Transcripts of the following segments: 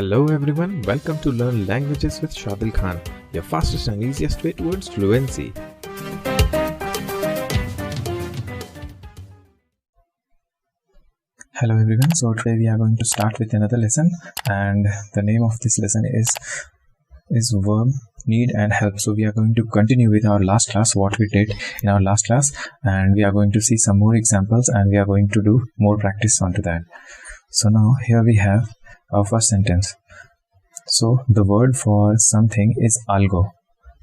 Hello everyone, welcome to Learn Languages with Shadil Khan, your fastest and easiest way towards fluency. Hello everyone, so today we are going to start with another lesson, and the name of this lesson is verb, need and help. So we are going to continue with our last class, what we did in our last class, and we are going to see some more examples and we are going to do more practice onto that. So now here we have our first sentence. So the word for something is algo.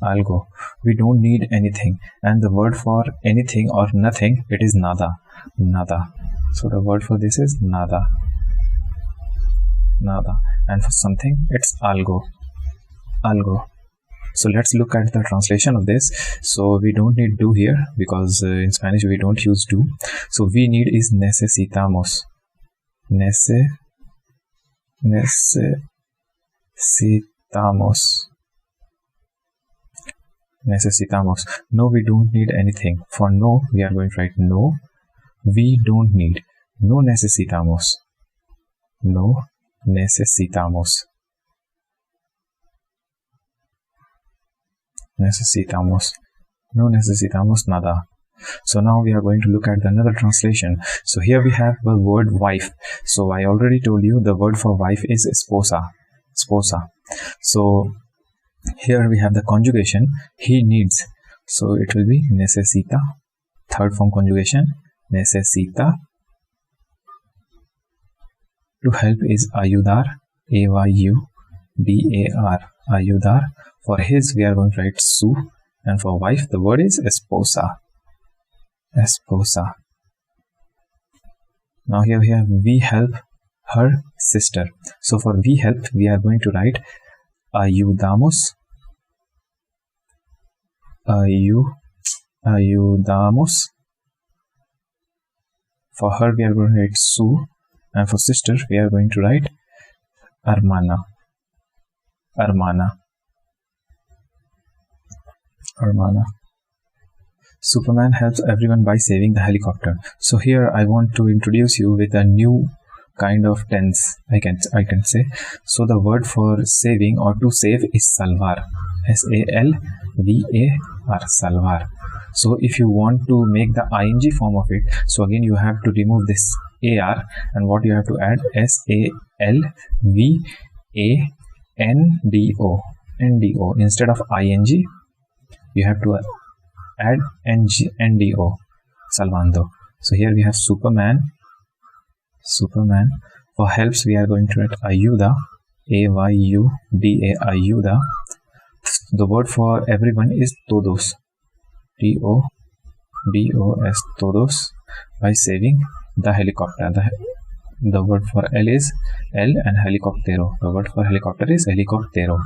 Algo. We don't need anything, and the word for anything or nothing, it is nada. Nada. So the word for this is nada. Nada. And for something, it's algo. Algo. So let's look at the translation of this. So we don't need do here because in Spanish we don't use do. So we need is necesitamos. Necesitamos. No, we don't need anything. For no, we are going to write no. We don't need. No necesitamos. No necesitamos. Necesitamos. No necesitamos nada. So now we are going to look at another translation. So here we have the word wife. So I already told you the word for wife is esposa. Esposa. So here we have the conjugation he needs. So it will be necesita. Third form conjugation necesita. To help is ayudar. Ayudar. Ayudar. For his we are going to write su, and for wife the word is esposa. Esposa. Now here we have we help her sister. So for we help we are going to write ayudamos. Ayudamos. For her we are going to write su, and for sister we are going to write hermana. Hermana. Hermana. Superman helps everyone by saving the helicopter. So here I want to introduce you with a new kind of tense, I can say. So the word for saving or to save is salvar. S-A-L-V-A-R. Salvar. So if you want to make the ing form of it, so again you have to remove this AR, and what you have to add S-A-L-V-A-N-D-O. N-D-O. Instead of ing you have to add N-D-O. Salvando. So here we have Superman. Superman. For helps we are going to write ayuda. A-Y-U-D-A. Ayuda. The word for everyone is todos. T-O-D-O-S. Todos. By saving the helicopter. The word for L is L, and helicóptero. The word for helicopter is helicóptero.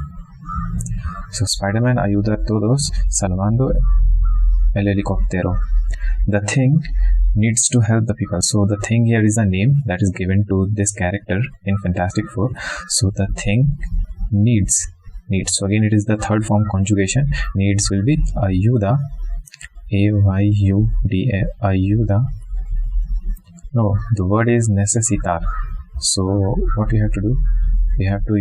So Spider-Man ayuda a todos salvando el helicóptero. The thing needs to help the people. So the thing here is a name that is given to this character in Fantastic Four. So the thing needs. So again it is the third form conjugation. Needs will be ayuda. A-Y-U-D-A. Ayuda. No, the word is necesitar. So what we have to do? We have to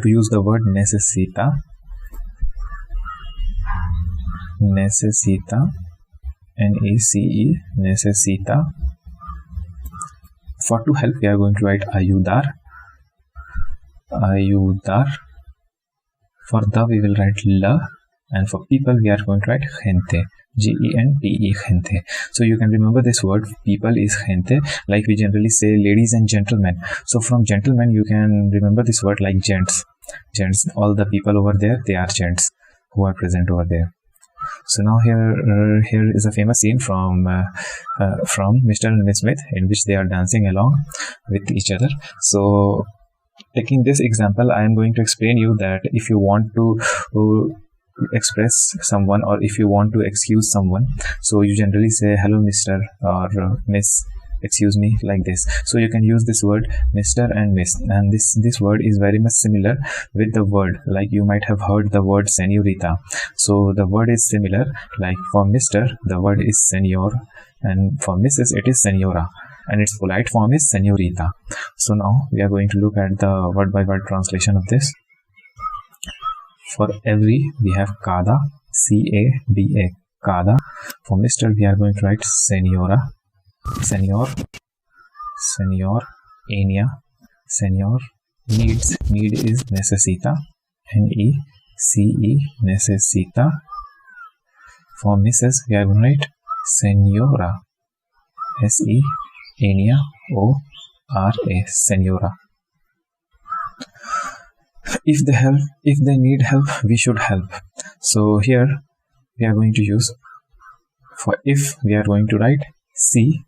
use the word necesita. Necesita. N-E-C-E. Necesita. For to help we are going to write ayudar. Ayudar. For the we will write la, and for people we are going to write gente. G-E-N-T-E. Gente. So you can remember this word people is gente, like we generally say ladies and gentlemen. So from gentlemen you can remember this word like gents. Gents. All the people over there, they are gents who are present over there. So now here is a famous scene from Mr. and Miss Smith, in which they are dancing along with each other. So taking this example, I am going to explain you that if you want to express someone, or if you want to excuse someone, so you generally say hello Mr. or Miss, excuse me, like this. So you can use this word Mr. and Miss, and this word is very much similar with the word, like you might have heard the word señorita. So the word is similar, like for Mr. the word is señor, and for Mrs. it is señora. and its polite form is señorita. So now we are going to look at the word by word translation of this. For every, we have cada, C-A-D-A, cada. For Mr., we are going to write señora, señor, señor, enia, señor. Needs, need is necesita, N-E-C-E, necesita. For Mrs., we are going to write señora, S-E, enia, O-R-A, señora. If they need help, we should help. So here we are going to use, for if, we are going to write C,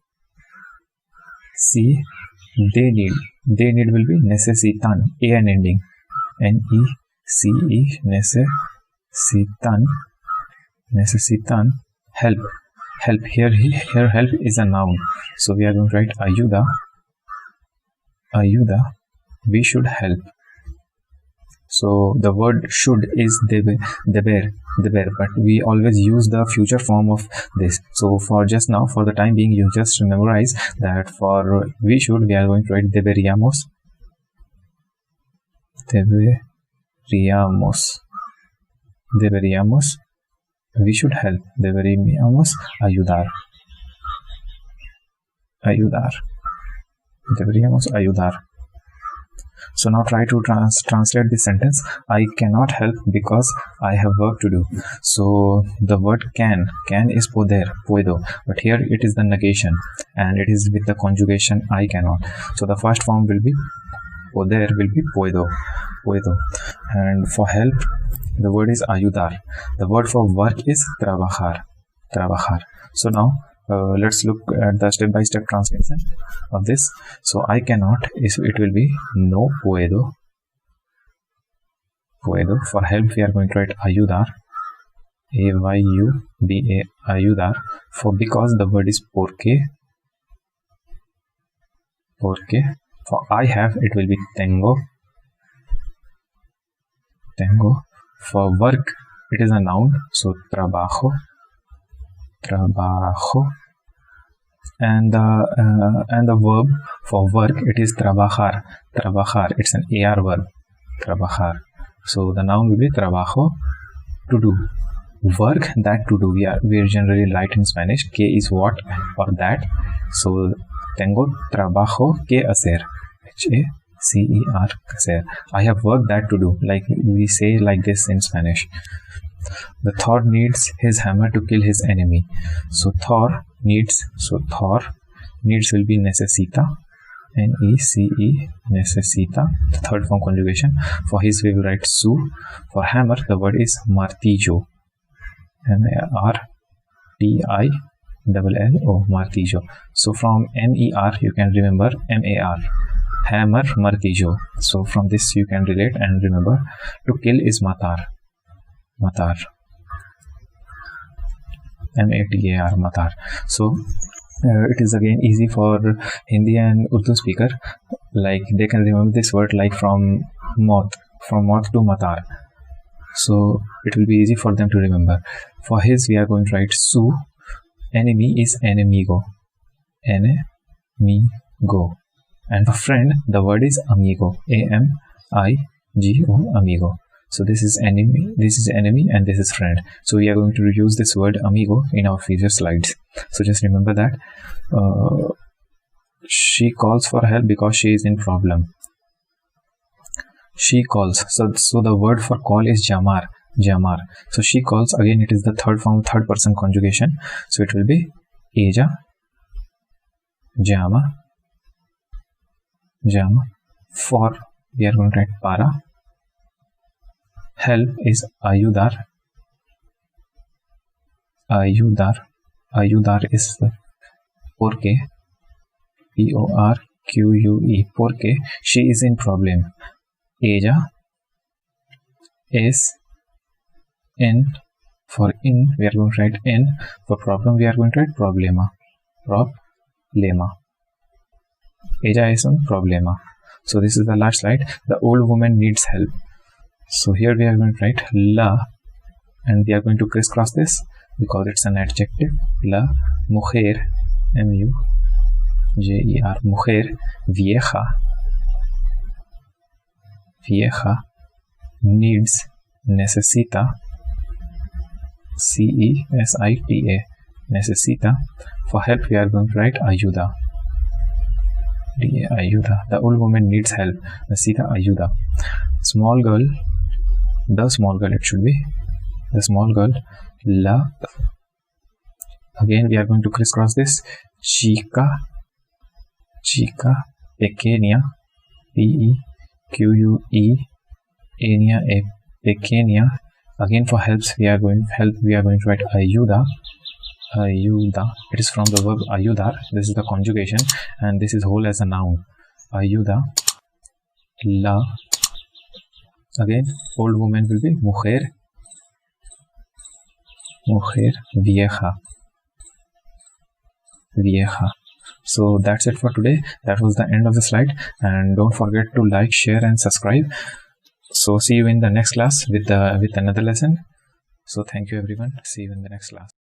they need will be necesitan, an ending, N-E-C-E, necesitan, help. Here help is a noun, so we are going to write ayuda, we should help. So the word should is deber, but we always use the future form of this. So for just now, for the time being, you just memorize that for we should, we are going to write deberíamos, we should help, deberíamos ayudar. So now try to translate this sentence. I cannot help because I have work to do. So the word can is puedo, but here it is the negation and it is with the conjugation I cannot. So the first form will be poder, will be puedo. And for help, the word is ayudar. The word for work is trabajar. So now let's look at the step-by-step translation of this. So I cannot, it will be no puedo. For help, we are going to write ayudar, A-Y-U-D-A, ayudar. For because, the word is porque. For I have, it will be tengo. For work, it is a noun, so trabajo. And the verb for work, it is trabajar. It's an AR verb, trabajar. So the noun will be trabajo, to do. Work, that to do. We are generally write in Spanish, que is what or that. So tengo trabajo que hacer, H-A-C-E-R, hacer. I have work that to do. Like we say like this in Spanish. The Thor needs his hammer to kill his enemy. So Thor needs will be necesita, N-E-C-E, necesita, the third form conjugation. For his, we will write su. For hammer, the word is martillo, M-A-R-T-I-L-L-O, martillo. So from M-E-R, you can remember M-A-R, hammer, martillo. So from this you can relate and remember. To kill is matar, M-A-T-A-R, matar. So it is again easy for Hindi and Urdu speaker, like they can remember this word like from moth to matar. So it will be easy for them to remember. For his, we are going to write su. Enemy is enemigo, and for friend, the word is amigo, A-M-I-G-O, amigo. So this is enemy, and this is friend. So we are going to use this word amigo in our future slides. So just remember that. She calls for help because she is in problem. She calls. So the word for call is jamar. So she calls, again it is the third form, third person conjugation. So it will be ella llama. For, we are going to write para. Help is ayudar. Ayudar is porque, P-O-R-Q-U-E, porque she is in problem. Ella is in. For in, we are going to write in. For problem, we are going to write problema. Ella es un problema. So this is the last slide. The old woman needs help. So here we are going to write la, and we are going to crisscross this because it's an adjective. La mujer, M-U, J-E-R, mujer, vieja, vieja, needs, necesita, C-E-S-I-T-A, necesita. For help we are going to write ayuda, ayuda. The old woman needs help, necesita ayuda. Small girl, the small girl, it should be the small girl, la. Again we are going to crisscross this. Chica, chica, pequeña, P-E-Q-U-E-Enia, pequeña. Again for helps we are going to write ayuda, ayuda. It is from the verb ayudar. This is the conjugation and this is whole as a noun. Ayuda, la. Again old woman will be mujer, mujer, vieja, vieja. So that's it for today. That was the end of the slide, and don't forget to like, share and subscribe. So see you in the next class with another lesson. So thank you everyone. See you in the next class.